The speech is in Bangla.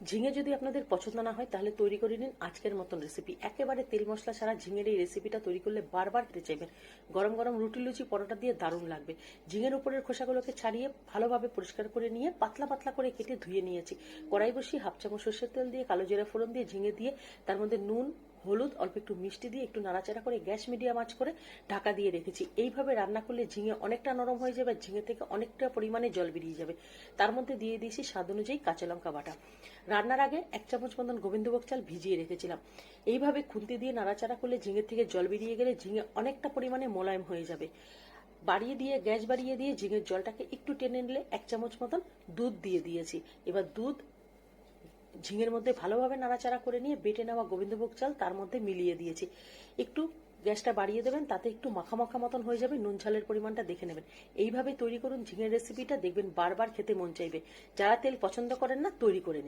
ঝিঙে যদি আপনাদের পছন্দ না হয় তাহলে তৈরি করে নিন আজকের মতন রেসিপি। একেবারে তেল মশলা ছাড়া ঝিঙের এই রেসিপিটা তৈরি করলে বারবার খেতে চাইবেন। গরম গরম রুটি লুচি পরোটা দিয়ে দারুণ লাগবে। ঝিঙের উপরের খোসাগুলোকে ছাড়িয়ে ভালোভাবে পরিষ্কার করে নিয়ে পাতলা পাতলা করে কেটে ধুয়ে নিয়েছি। কড়াই বসিয়ে হাফ চামচ সর্ষের তেল দিয়ে কালো জিরা ফোড়ন দিয়ে ঝিঙে দিয়ে তার মধ্যে নুন হলুদ অল্প একটু মিষ্টি দিয়ে একটু নাড়াচাড়া করে গ্যাস মিডিয়াম আঁচ করে ঢাকা দিয়ে রেখেছি। এইভাবে রান্না করলে ঝিঙে অনেকটা নরম হয়ে যাবে, ঝিঙে থেকে অনেকটা পরিমাণে জল বেরিয়ে যাবে। তার মধ্যে দিয়ে দিয়েছি স্বাদ অনুযায়ী কাঁচা লঙ্কা বাটা। রান্নার আগে 1 চামচ মতন গোবিন্দভোগ চাল ভিজিয়ে রেখেছিলাম। এইভাবে খুন্তি দিয়ে নাড়াচাড়া করলে ঝিঙের থেকে জল বেরিয়ে গেলে ঝিঙে অনেকটা পরিমাণে মোলায়েম হয়ে যাবে। গ্যাস বাড়িয়ে দিয়ে ঝিঙের জলটাকে একটু টেনে নিলে 1 চামচ মতন দুধ দিয়ে দিয়েছি। এবার দুধ ঝিঙের মধ্যে ভালোভাবে নাড়াচাড়া করে নিয়ে বেটে নেওয়া গোবিন্দভোগ চাল তার মধ্যে মিলিয়ে দিয়েছি। একটু গ্যাসটা বাড়িয়ে দেবেন, তাতে একটু মাখা মাখা মতন হয়ে যাবে। নুন ঝালের পরিমাণটা দেখে নেবেন। এইভাবে তৈরি করুন ঝিঙের রেসিপিটা, দেখবেন বারবার খেতে মন চাইবে। যারা তেল পছন্দ করেন না তৈরি করে নিন।